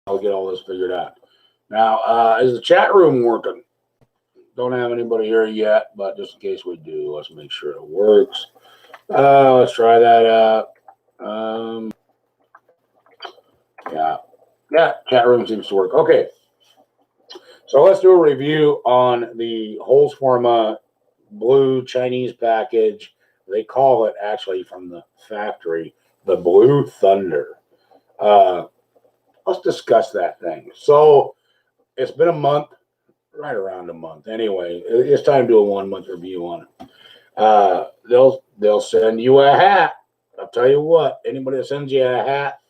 I'll get all this figured out. Now, is the chat room working? Don't have anybody here yet, but just in case we do, let's make sure it works. Let's try that out. Yeah, chat room seems to work. Okay, so let's do a review on the Holz Forma blue Chinese package. They call it, actually, from the factory, the Blue Thunder. Let's discuss that thing. So it's been a month, right around a month. Anyway, it's time to do a 1 month review on it. They'll send you a hat. I'll tell you what, anybody that sends you a hat,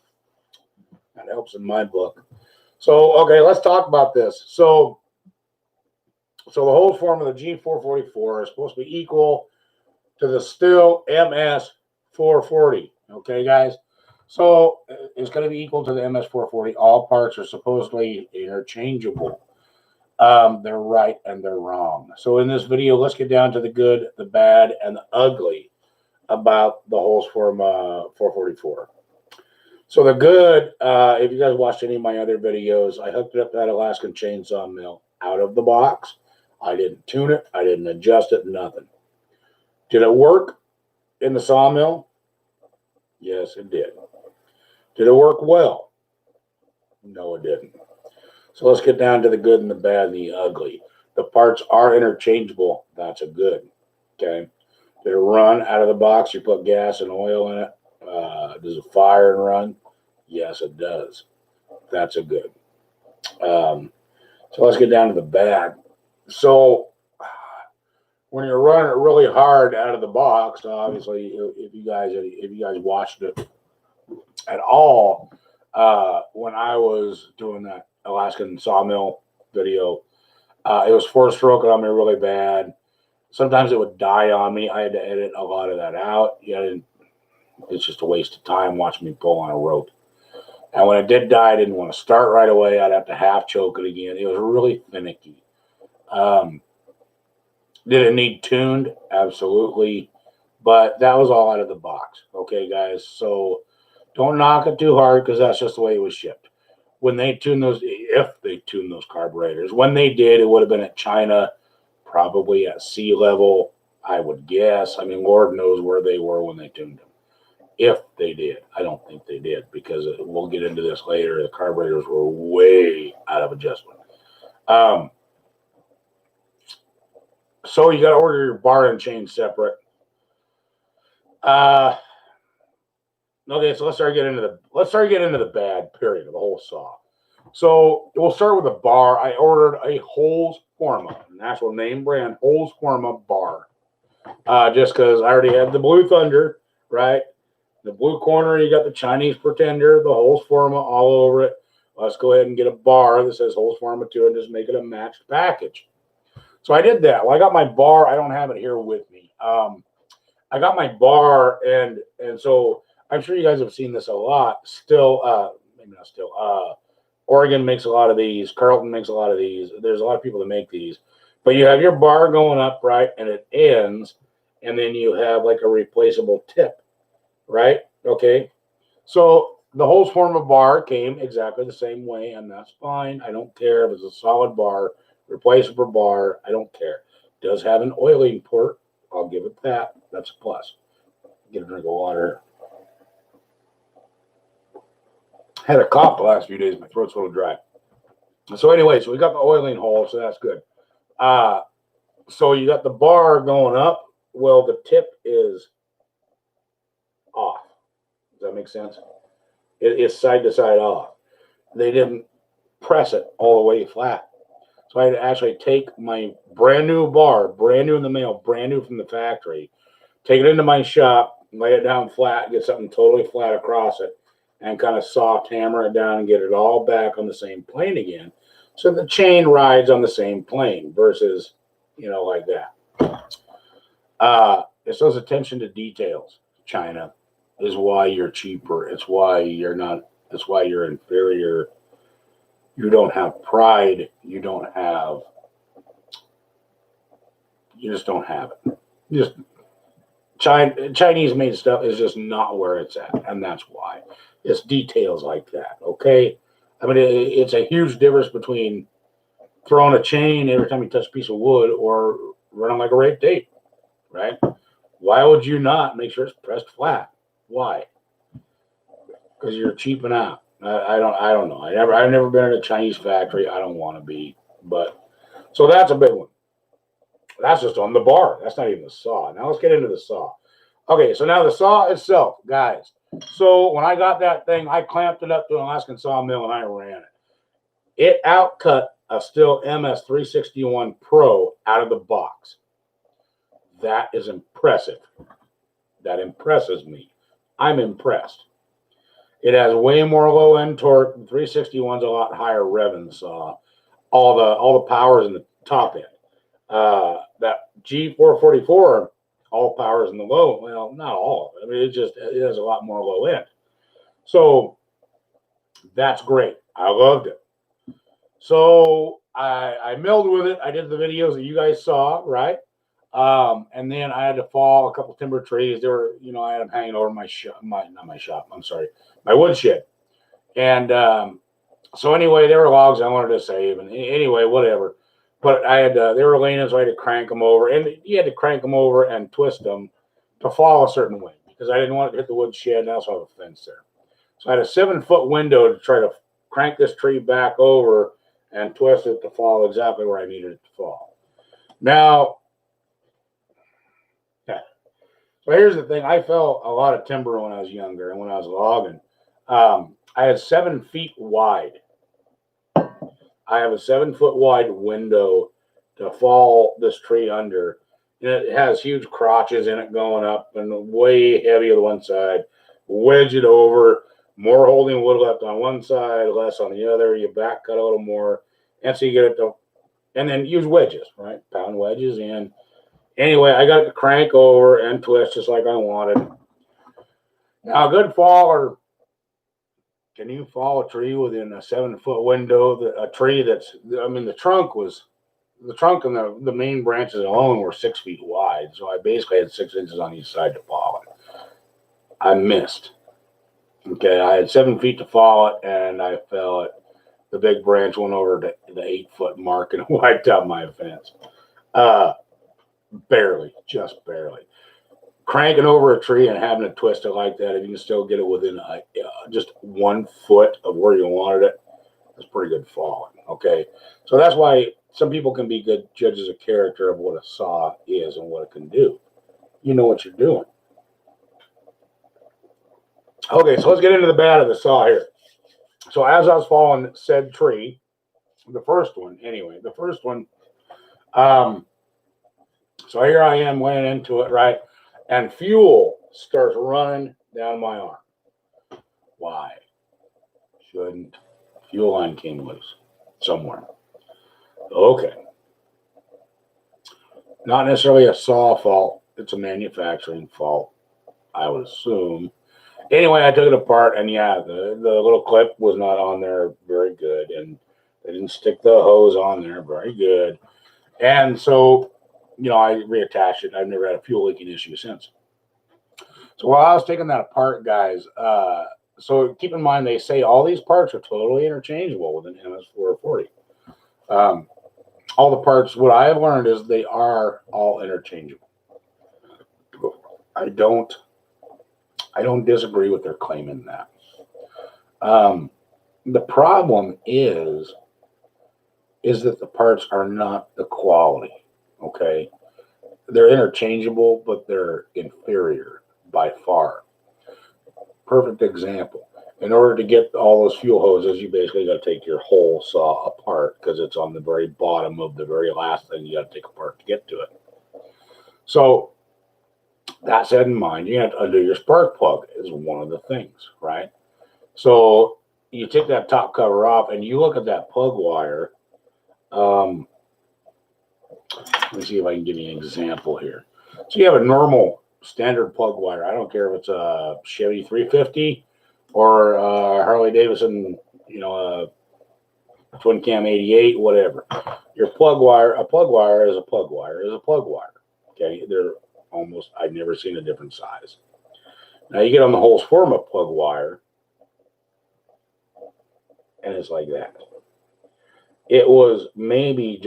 that helps in my book. So, okay, let's talk about this. So the Holz Forma of the G444 is supposed to be equal to the Stihl MS440. Okay, guys? So it's going to be equal to the MS440. All parts are supposedly interchangeable. They're right and they're wrong. So in this video, let's get down to the good, the bad, and the ugly about the Holz Forma 444. So the good, if you guys watched any of my other videos, I hooked it up to that Alaskan chainsaw mill out of the box. I didn't tune it. I didn't adjust it, nothing. Did it work in the sawmill? Yes, it did. Did it work well? No, it didn't. So let's get down to the good and the bad and the ugly. The parts are interchangeable. That's a good. Okay. Did it run out of the box? You put gas and oil in it. Does it fire and run? Yes, it does. That's a good. So let's get down to the bad. So when you're running it really hard out of the box, obviously, if you guys watched it at all, when I was doing that Alaskan sawmill video, it was four-stroking on me really bad. Sometimes it would die on me. I had to edit a lot of that out. It's just a waste of time watching me pull on a rope. And when it did die, I didn't want to start right away. I'd have to half choke it again. It was really finicky. Did it need tuned? Absolutely. But that was all out of the box. Okay, guys? So don't knock it too hard because that's just the way it was shipped. When they tune those, if they tune those carburetors, when they did, it would have been at China, probably at sea level, I would guess. I mean, Lord knows where they were when they tuned them. If they did. I don't think they did because we'll get into this later. The carburetors were way out of adjustment. So you got to order your bar and chain separate. Okay, so let's start getting into the bad period of the whole saw. So we'll start with the bar. I ordered a Holz Forma, an actual name brand Holz Forma bar, just because I already have the Blue Thunder, right? The blue corner, you got the Chinese Pretender, the Holz Forma all over it. Let's go ahead and get a bar that says Holz Forma 2 and just make it a matched package. So I did that. Well, I got my bar. I don't have it here with me. I got my bar, and so I'm sure you guys have seen this a lot. Still, maybe not still. Oregon makes a lot of these. Carlton makes a lot of these. There's a lot of people that make these. But you have your bar going up, right, and it ends, and then you have like a replaceable tip, right? Okay. So the Holz Forma bar came exactly the same way, and that's fine. I don't care if it's a solid bar, replaceable bar. I don't care. It does have an oiling port. I'll give it that. That's a plus. Get a drink of water. Had a cough the last few days. My throat's a little dry. So anyway, so we got the oiling hole, so that's good. So you got the bar going up. Well, the tip is off. Does that make sense? It is side to side off. They didn't press it all the way flat. So I had to actually take my brand new bar, brand new in the mail, brand new from the factory, take it into my shop, lay it down flat, get something totally flat across it, and kind of soft hammer it down and get it all back on the same plane again. So the chain rides on the same plane versus, like that. It's those attention to details, China, is why you're cheaper. It's why you're not, it's why you're inferior. You don't have pride. You just don't have it. Chinese made stuff is just not where it's at. And that's why. It's details like that. Okay. I mean, it's a huge difference between throwing a chain every time you touch a piece of wood or running like a rate tape, right? Why would you not make sure it's pressed flat? Why? Because you're cheaping out. I don't know. I've never been in a Chinese factory. I don't want to be, but so that's a big one. That's just on the bar. That's not even the saw. Now let's get into the saw. Okay, so now the saw itself, guys. So when I got that thing, I clamped it up to an Alaskan sawmill and I ran it. It outcut a Stihl MS361 Pro out of the box. That is impressive. That impresses me. I'm impressed. It has way more low end torque. The 361's a lot higher revving saw. All the power's in the top end. That G444, all power's in the low. Well, not all of it. I mean, it has a lot more low end. So that's great. I loved it. So I milled with it. I did the videos that you guys saw, right? And then I had to fall a couple timber trees. They were, I had them hanging over my woodshed. And so anyway, there were logs I wanted to save. And anyway, whatever. But they were leaning, so I had to crank them over. And you had to crank them over and twist them to fall a certain way because I didn't want it to hit the woodshed. And I also have a fence there. So I had a 7-foot window to try to crank this tree back over and twist it to fall exactly where I needed it to fall. Now, so here's the thing. I fell a lot of timber when I was younger and when I was logging. I had 7 feet wide. I have a 7-foot wide window to fall this tree under. And it has huge crotches in it going up and way heavy on one side. Wedge it over, more holding wood left on one side, less on the other. You back cut a little more. And so you get it to, and then use wedges, right? Pound wedges in. Anyway, I got it to crank over and twist just like I wanted. Now, a good faller, can you fall a tree within a 7-foot window? A tree that's, the trunk and the main branches alone were 6 feet wide. So I basically had 6 inches on each side to fall it. I missed. Okay, I had 7 feet to fall it, and I fell it. The big branch went over to the 8-foot mark and wiped out my fence. Barely, just barely. Cranking over a tree and having to twist it like that, if you can still get it within just 1 foot of where you wanted it, that's pretty good falling. Okay, so that's why some people can be good judges of character of what a saw is and what it can do. You know what you're doing. Okay, so let's get into the bad of the saw here. So as I was falling said tree, the first one, so here I am laying into it, right? And fuel starts running down my arm. Why? Shouldn't. Fuel line came loose somewhere. Okay. Not necessarily a saw fault. It's a manufacturing fault, I would assume. Anyway, I took it apart, and yeah, the little clip was not on there very good, and they didn't stick the hose on there very good. And so, I reattached it. I've never had a fuel leaking issue since. So while I was taking that apart, guys, so keep in mind, they say all these parts are totally interchangeable with an MS440. All the parts, what I have learned is they are all interchangeable. I don't disagree with their claiming that. The problem is that the parts are not the quality, okay? They're interchangeable, but they're inferior by far. Perfect example. In order to get all those fuel hoses, you basically got to take your whole saw apart because it's on the very bottom of the very last thing you got to take apart to get to it. So that said in mind, you have to undo your spark plug is one of the things, right? So you take that top cover off and you look at that plug wire. Let me see if I can give you an example here. So you have a normal standard plug wire. I don't care if it's a Chevy 350 or a Harley Davidson, a twin cam 88, whatever. Your plug wire, a plug wire is a plug wire is a plug wire. Okay, they're almost, I've never seen a different size. Now you get on the Holzforma plug wire. and it's like that. It was maybe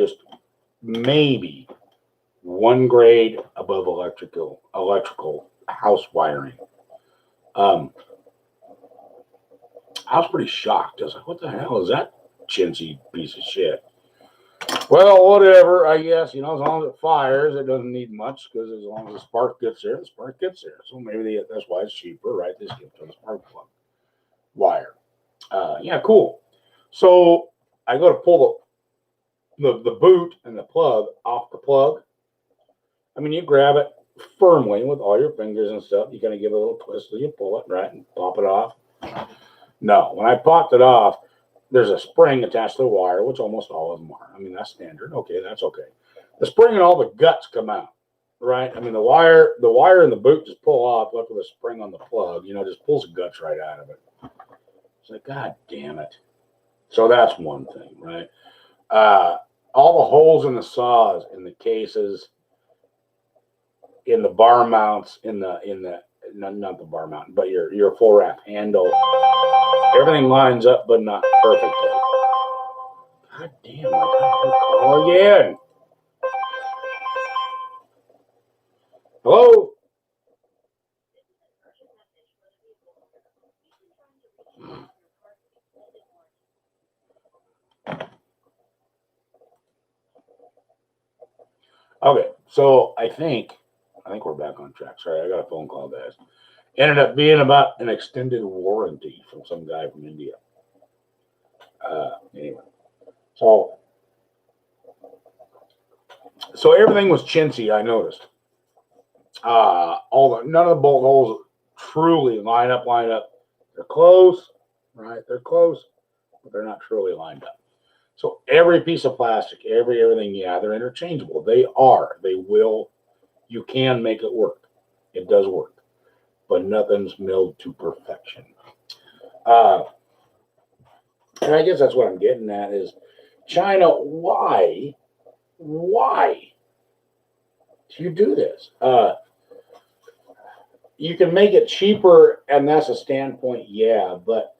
one grade above electrical house wiring. I was pretty shocked. I was like, what the hell is that chintzy piece of shit? Well, whatever, I guess, as long as it fires, it doesn't need much, because as long as the spark gets there, the spark gets there. So maybe that's why it's cheaper, right? This gives them a spark plug wire. Yeah, cool. So I go to pull the boot and the plug off the plug. I mean, you grab it firmly with all your fingers and stuff. You kind of give it a little twist so you pull it, right, and pop it off. No, when I popped it off, there's a spring attached to the wire, which almost all of them are. I mean, that's standard. Okay, that's okay. The spring and all the guts come out, right? I mean, the wire and the boot just pull off, left with a spring on the plug, just pulls the guts right out of it. It's like, God damn it. So that's one thing, right? All the holes in the saws, in the cases, in the bar mounts, not the bar mount, but your full wrap handle, everything lines up, but not perfectly. God damn, I got your call again. Hello? Okay, so I think we're back on track. Sorry, I got a phone call, guys. Ended up being about an extended warranty from some guy from India. Anyway, so everything was chintzy. I noticed. None of the bolt holes truly line up. They're close, right? They're close, but they're not truly lined up. So every piece of plastic, everything, yeah, they're interchangeable. They are. They will. You can make it work. It does work, but nothing's milled to perfection. And I guess that's what I'm getting at is China. Why do you do this? You can make it cheaper, and that's a standpoint, yeah, but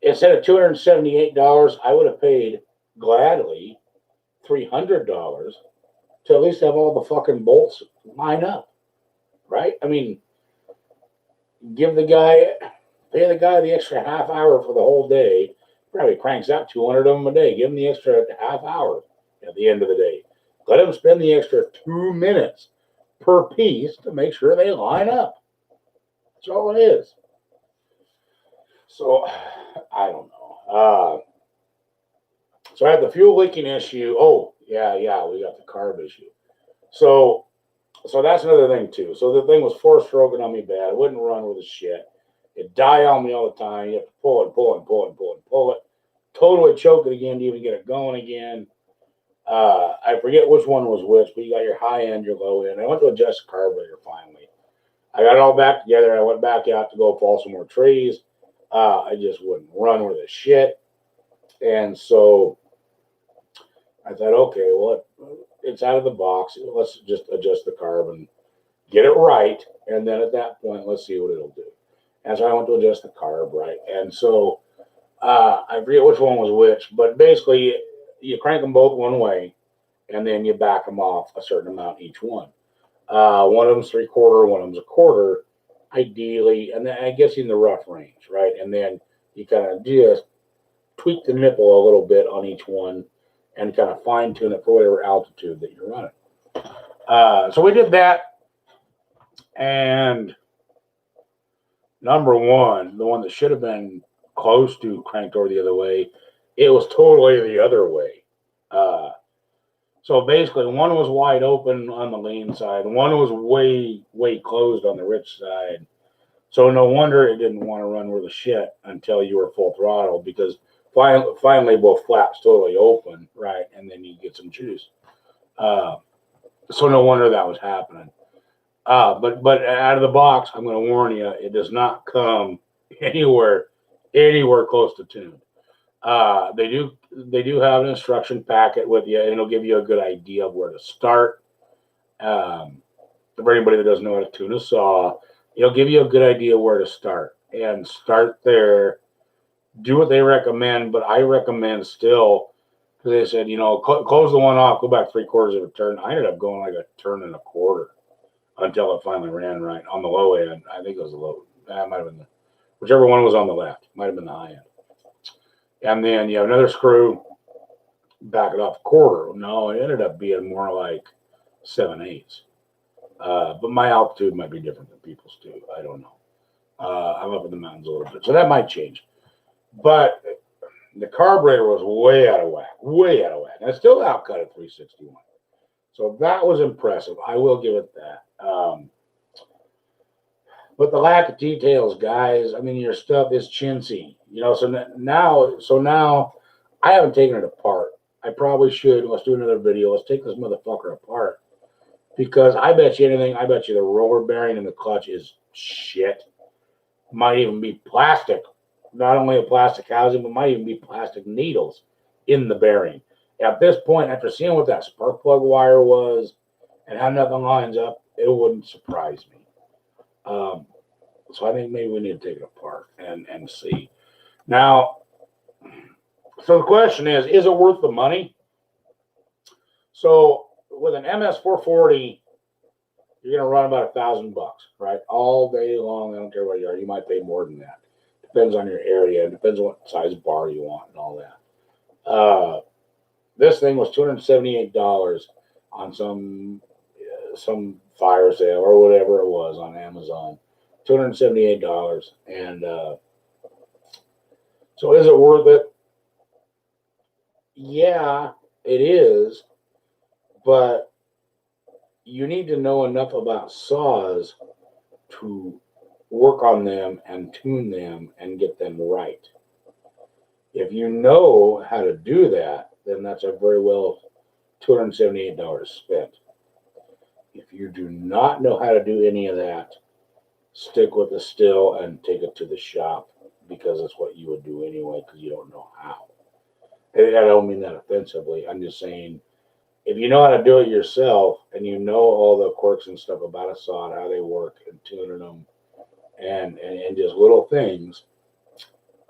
instead of $278, I would have paid gladly $300 to at least have all the fucking bolts line up, right? I mean, pay the guy the extra half hour for the whole day. Probably cranks out 200 of them a day. Give him the extra half hour at the end of the day. Let him spend the extra 2 minutes per piece to make sure they line up. That's all it is. So, I don't know. So I had the fuel leaking issue. Oh, yeah, we got the carb issue. So that's another thing too. So the thing was four-stroking on me bad. It wouldn't run with the shit. It die on me all the time. You have to pull it. Totally choke it again to even get it going again. I forget which one was which, but you got your high end, your low end. I went to adjust the carburetor finally. I got it all back together. I went back out to go fall some more trees. I just wouldn't run with the shit. And so I thought, okay, well, it's out of the box. Let's just adjust the carb and get it right. And then at that point, let's see what it'll do. And so I went to adjust the carb, right? And so I forget which one was which, but basically you crank them both one way and then you back them off a certain amount each one. One of them's 3/4, one of them's 1/4, ideally, and then I guess in the rough range, right? And then you kind of just tweak the nipple a little bit on each one and kind of fine tune it for whatever altitude that you're running. So we did that, and number one, the one that should have been close to cranked over the other way, it was totally the other way. So basically, one was wide open on the lean side, one was way closed on the rich side. So no wonder it didn't want to run with the shit until you were full throttle, because finally both flaps totally open, right? And then you get some juice. So no wonder that was happening. But out of the box, I'm going to warn you, it does not come anywhere close to tuned. They do have an instruction packet with you, and it'll give you a good idea of where to start. For anybody that doesn't know how to tune a saw, it'll give you a good idea where to start, and start there. do what they recommend, but I recommend still, because they said, close the one off, go back 3/4 of a turn. I ended up going like a turn and a quarter until it finally ran right on the low end. I think it was the low. That might have been whichever one was on the left. Might have been the high end. And then you have another screw, back it off a quarter. No, it ended up being more like 7/8. But my altitude might be different than people's too. I don't know. I'm up in the mountains a little bit, so that might change. But the carburetor was way out of whack, and it's still outcut at 361. So that was impressive. I will give it that. But the lack of details, guys. I mean, your stuff is chintzy, So now, I haven't taken it apart. I probably should. Let's do another video. Let's take this motherfucker apart, because I bet you anything. I bet you the roller bearing and the clutch is shit. Might even be plastic. Not only a plastic housing, but might even be plastic needles in the bearing. At this point, after seeing what that spark plug wire was and how nothing lines up, it wouldn't surprise me. So I think maybe we need to take it apart and see. Now, so the question is it worth the money? So with an MS440, you're going to run about $1,000, right? All day long. I don't care what you are. You might pay more than that. Depends on your area. It depends on what size bar you want and all that. This thing was $278 on some fire sale or whatever it was on Amazon. $278. And so is it worth it? Yeah, it is. But you need to know enough about saws to work on them and tune them and get them right. If you know how to do that, then that's a very well $278 spent. If you do not know how to do any of that, stick with the still and take it to the shop, because it's what you would do anyway, because you don't know how. And I don't mean that offensively. I'm just saying, if you know how to do it yourself and you know all the quirks and stuff about a saw and how they work and tuning them and just little things,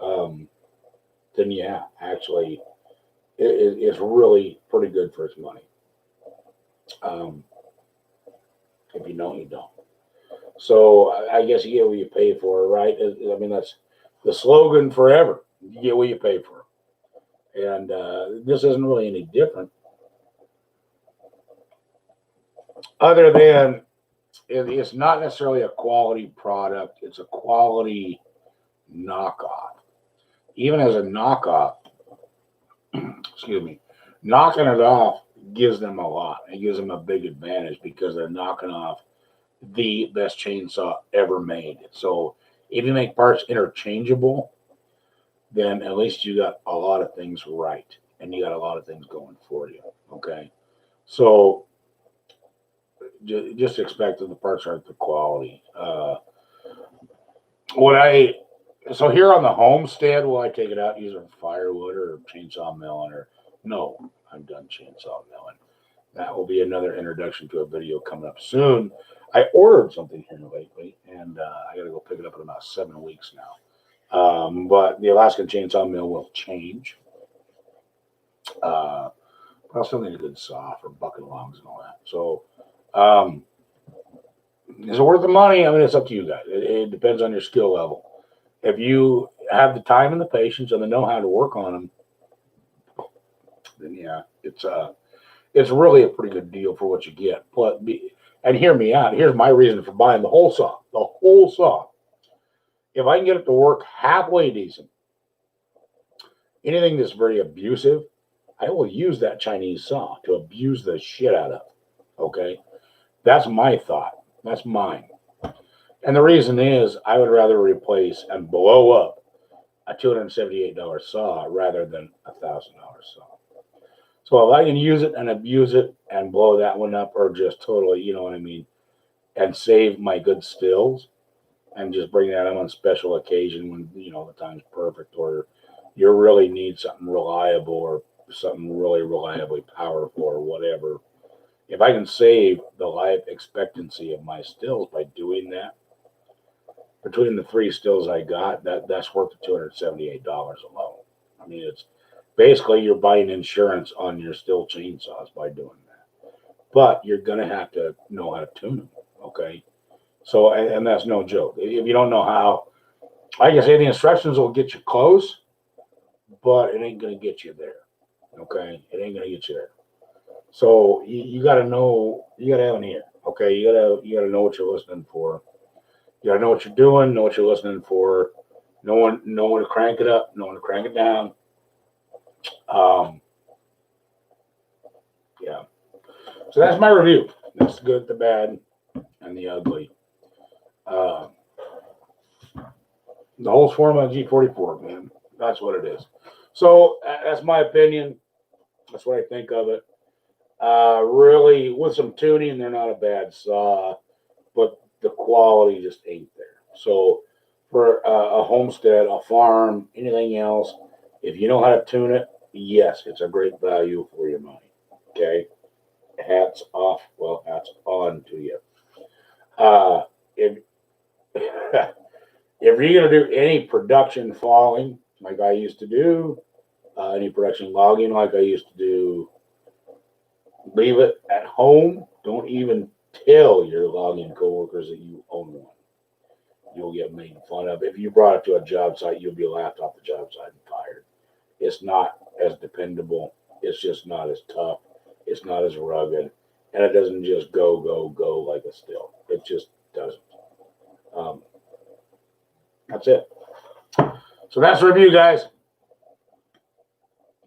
then yeah, actually, it's really pretty good for its money. If you don't, you don't. So I guess you get what you pay for, right? I mean, that's the slogan forever. You get what you pay for. And this isn't really any different, other than it's not necessarily a quality product. It's a quality knockoff. Even as a knockoff, excuse me, knocking it off gives them a lot. It gives them a big advantage because they're knocking off the best chainsaw ever made. So if you make parts interchangeable, then at least you got a lot of things right and you got a lot of things going for you. Okay. So just expect that the parts aren't the quality. So here on the homestead, will I take it out using firewood or chainsaw milling? Or no, I'm done chainsaw milling. That will be another introduction to a video coming up soon. I ordered something here lately, and I got to go pick it up in about 7 weeks now. But the Alaskan chainsaw mill will change. But I'll still need a good saw for bucking logs and all that. So, is it worth the money? I mean, it's up to you guys. It depends on your skill level. If you have the time and the patience and the know-how to work on them, then yeah, it's really a pretty good deal for what you get. And hear me out. Here's my reason for buying the whole saw. The whole saw. If I can get it to work halfway decent, anything that's very abusive, I will use that Chinese saw to abuse the shit out of. Okay? That's my thought. That's mine. And the reason is I would rather replace and blow up a $278 saw rather than a $1,000 saw. So if I can use it and abuse it and blow that one up, or just totally, you know what I mean, and save my good stills and just bring that on special occasion when, the time's perfect, or you really need something reliable or something really reliably powerful or whatever. If I can save the life expectancy of my stills by doing that, between the three stills I got, that's worth the $278 alone. I mean, it's basically you're buying insurance on your still chainsaws by doing that. But you're gonna have to know how to tune them. Okay. So and that's no joke. If you don't know how, like I say, the instructions will get you close, but it ain't gonna get you there. Okay, it ain't gonna get you there. So you got to know, you got to have an ear. Okay, you gotta know what you're listening for. You gotta know what you're doing, know what you're listening for, know when to crank it up, know when to crank it down. Um, yeah. So that's my review. That's the good, the bad, and the ugly. Uh, the whole Swarma G44, man. That's what it is. So that's my opinion. That's what I think of it. Really, with some tuning, they're not a bad saw, but the quality just ain't there. So for a homestead, a farm, anything else, if you know how to tune it, yes, it's a great value for your money. Okay, hats off. Well, hats on to you. If if you're gonna do any production falling like I used to do, any production logging like I used to do, leave it at home. Don't even tell your logging coworkers that you own one. You'll get made fun of. If you brought it to a job site, you'll be laughed off the job site and fired. It's not as dependable. It's just not as tough. It's not as rugged. And it doesn't just go like a still. It just doesn't. Um, that's it. So that's the review, guys.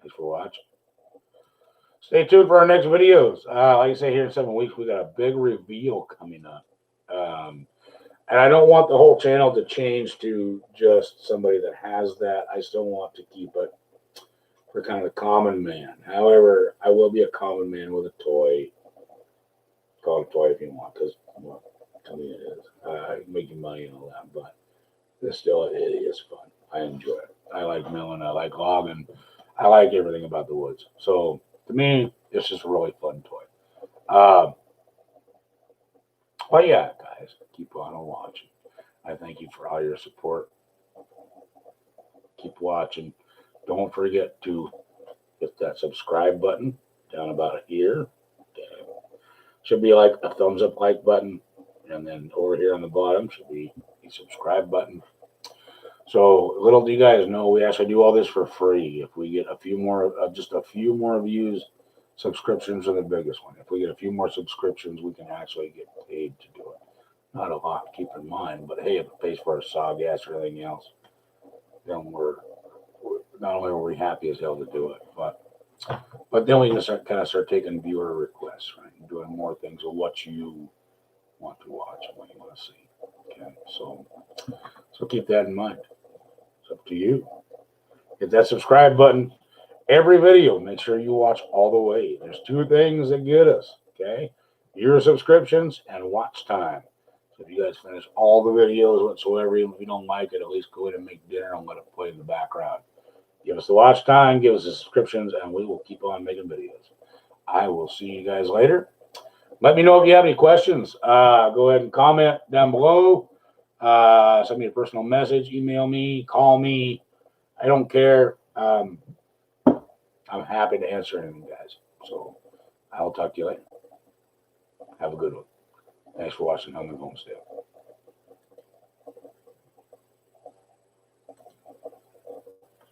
Thanks for watching. Stay tuned for our next videos. Like I say, here in 7 weeks, we got a big reveal coming up. And I don't want the whole channel to change to just somebody that has that. I still want to keep it for kind of the common man. However, I will be a common man with a toy. Call it a toy if you want, because, well, tell me it is. Making money and all that, but it's still, it is fun. I enjoy it. I like milling. I like logging. I like everything about the woods. So to me, it's just a really fun toy. Well, yeah, guys, keep on watching. I thank you for all your support. Keep watching. Don't forget to hit that subscribe button down about here. Okay. Should be like a thumbs up like button. And then over here on the bottom should be a subscribe button. So little do you guys know, we actually do all this for free. If we get a few more, just a few more views, subscriptions are the biggest one. If we get a few more subscriptions, we can actually get paid to do it. Not a lot, keep in mind, but hey, if it pays for our saw gas or anything else, then we're not only are we happy as hell to do it, but then we can start taking viewer requests, right? And doing more things of what you want to watch and what you want to see. Okay, so keep that in mind. It's up to you. Hit that subscribe button. Every video, make sure you watch all the way. There's two things that get us, okay? Viewer subscriptions and watch time. So if you guys finish all the videos whatsoever, even if you don't like it, at least go in and make dinner and let it play in the background. Give us the watch time, give us the subscriptions, and we will keep on making videos. I will see you guys later. Let me know if you have any questions. Go ahead and comment down below. Send me a personal message, email me, call me. I don't care. I'm happy to answer anything, guys. So I'll talk to you later. Have a good one. Thanks for watching Hellman Homestead.